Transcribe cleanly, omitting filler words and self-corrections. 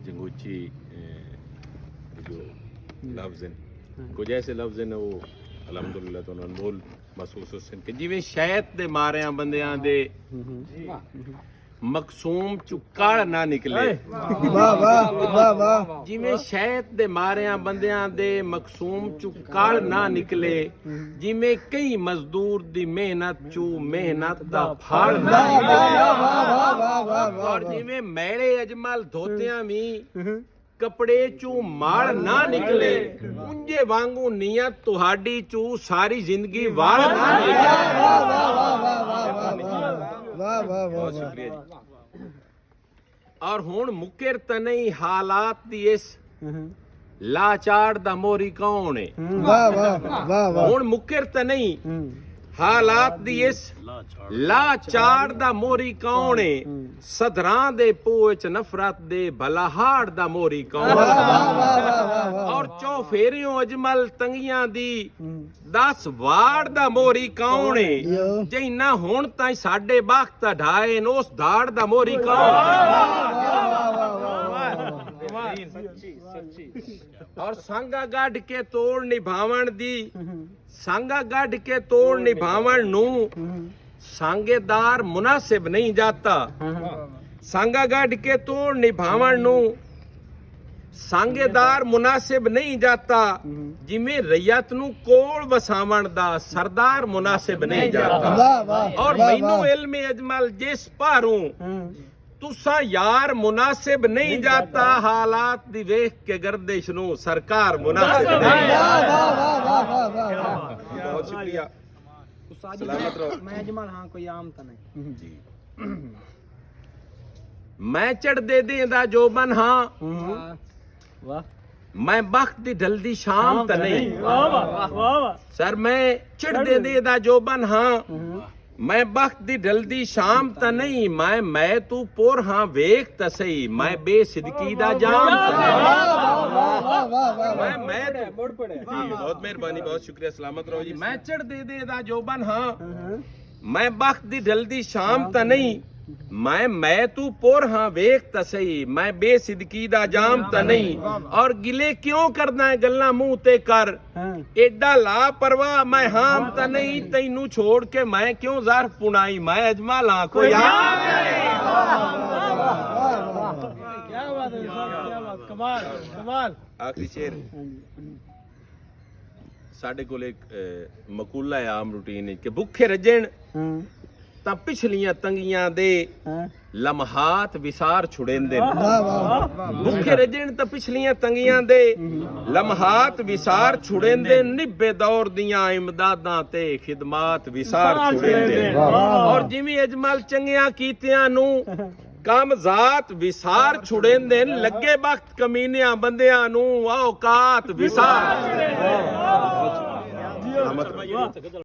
जंगूची जो लफ्ज़ हैं कुछ ऐसे लफ्ज़ हैं वो अलहमदुलिल्लाह तो अनमोल महसूस हुसन कि जिवें शैत दे मारिया बंदियां दे मकसूम चु कड़ ना निकले जिवें शैत दे मारिया बंदियां दे मकसूम चु कड़ ना निकले जिवें कई मजदूर दी मेहनत चु मेहनत दा फल ना निकले और जिवें मैले अजमल धोतियां भी कपड़े चू माल ना निकले उंजे वांगू नियत तुहाडी चू सारी जिंदगी वाल ना बहुत शुक्रिया जी। और हुण मुकर तनई हालात दी इस लाचार दा मोरी कौन है हुण मुकर तनई हालात दी इस लाचार दा मोरी कौन है सदरां दे पोए च नफरत दे बलाहाड़ दा मोरी कौन और चौफेरियों अजमल तंगियां दी 10 वाड़ दा मोरी कौन है जिन्ना हुण ताईं साडे वक्त ढाए न उस धाड़ दा मोरी कौन और सांगा गढ़ के तोड़ निभावण दी सांगा गढ़ के तोड़ निभावण नू सांगेदार मुनासिब नहीं जाता सांगा गढ़ के तोड़ निभावण नू सांगेदार मुनासिब नहीं जाता जिमें रैयत नू कोल वसावण दा सरदार मुनासिब नहीं जाता और मैनू इल्म अजमल जिस पारूं तुसा यार मुनासिब नहीं जाता हालात दी वेख के गर्दिश नू सरकार मुनासिब नहीं बहुत शुक्रिया सलामत रहो मैं अजमल हाँ कोई आम तो नहीं जी मैं चढ़ दे देंदा जोबन हाँ वाह मैं बख्त दी ढलदी शाम त नहीं वाह सर मैं चढ़ दे देंदा जोबन हाँ मैं बख्त दी ढलदी शाम त नहीं मैं तू पोर हाँ वेख त सही मैं बेसिदकी दा जाम मैं बहुत मेहरबानी बहुत शुक्रिया सलामत रहो जी मैं चढ़ दे दा जोबन हाँ मैं बख्त दी ढलदी शाम त नहीं मैं तू पोर हाँ वेख त सही मैं बेसिदकी दा जाम त नहीं और गिले क्यों करना है गल्ला मुंह ते कर एडा लापरवाह मैं हाम त नहीं तैनू छोड़ के मैं क्यों जार पुनाई मैं अजमल हाँ कोई कमाल कमाल आखिरी शेर साडे कोल एक मकूला है आम रूटीन कि भुखे रजण ਤਾਂ ਪਿਛਲੀਆਂ ਤੰਗੀਆਂ ਦੇ ਲਮਹਾਤ ਵਿਸਾਰ ਛੁੜੇਂਦੇ ਭੁੱਖੇ ਰਜਣ ਤਾਂ ਪਿਛਲੀਆਂ ਤੰਗੀਆਂ ਦੇ ਲਮਹਾਤ ਵਿਸਾਰ ਛੁੜੇਂਦੇ ਨਿੱਬੇ ਦੌਰ ਦੀਆਂ ਇਮਦਾਦਾਂ ਤੇ ਖਿਦਮਤ ਵਿਸਾਰ ਛੁੜੇਂਦੇ ਔਰ ਜਿਵੇਂ ਅਜਮਲ ਚੰਗਿਆਂ ਕੀਤਿਆਂ ਨੂੰ ਕਾਮਜ਼ਾਤ ਵਿਸਾਰ ਛੁੜੇਂਦੇ ਲੱਗੇ ਵਕਤ ਕਮੀਨਿਆਂ ਬੰਦਿਆਂ ਨੂੰ ਔਕਾਤ ਵਿਸਾਰ